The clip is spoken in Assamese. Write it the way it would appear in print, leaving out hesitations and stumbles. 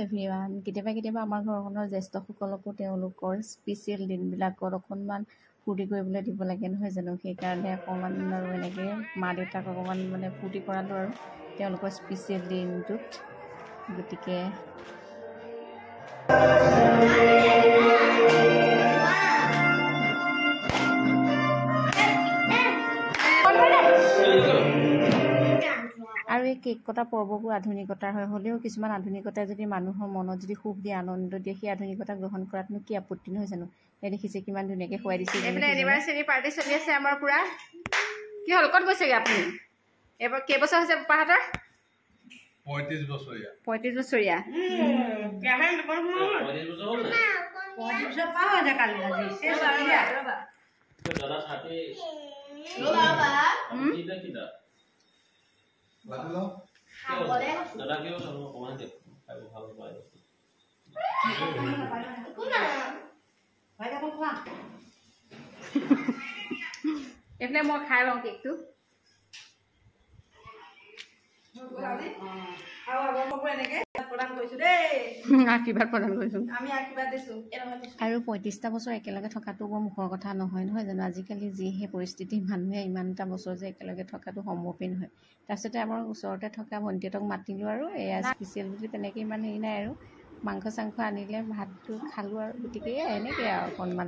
এভৰিৱান কেতিয়াবা আমাৰ ঘৰখনৰ জ্যেষ্ঠসকলকো তেওঁলোকৰ স্পেচিয়েল দিনবিলাকত অকণমান ফূৰ্তি কৰিবলৈ দিব লাগে নহয় জানো সেইকাৰণে অকণমান আৰু এনেকৈ মা দেউতাক অকণমান মানে ফূৰ্তি কৰালোঁ আৰু তেওঁলোকৰ স্পেচিয়েল দিনটোত গতিকে আৰু এই কেক কটা পৰ্ববোৰ আধুনিকতাৰ হয় হ'লেও কিছুমান আধুনিকতাই যদি মানুহৰ মনত যদি সুখ দিয়ে আনন্দ দিয়ে সেই আধুনিকতা গ্ৰহণ কৰাতনো কি আপত্তি নহয় জানো এই দেখিছে কিমান ধুনীয়াকৈ খুৱাই দিছে এইফালে এনিভাৰ্চেৰী পাৰ্টি চলি আছে আমাৰ পুৰা কি হ'ল ক'ত গৈছেগৈ আপুনি এবাৰ কেইবছৰ হৈছে পাপাহঁতৰ 35 বছৰীয়া 35 বছৰীয়া এইফালে মই খাই লওঁ কেকটো আশীৰ্বাদ প্ৰদান কৰিছোঁ আৰু 35টা বছৰ একেলগে থকাটো বৰ মুখৰ কথা নহয় জানো আজিকালি যিহে পৰিস্থিতি মানুহে ইমানটা বছৰ যে একেলগে থকাটো সম্ভৱেই নহয় তাৰপিছতে আমাৰ ওচৰতে থকা ভণ্টিহঁতক মাতিলোঁ আৰু এয়া স্পেচিয়েল বুলি তেনেকৈ ইমান হেৰি নাই আৰু মাংস চাংস আনিলে ভাতটো খালোঁ আৰু গতিকে এনেকৈ আৰু অকণমান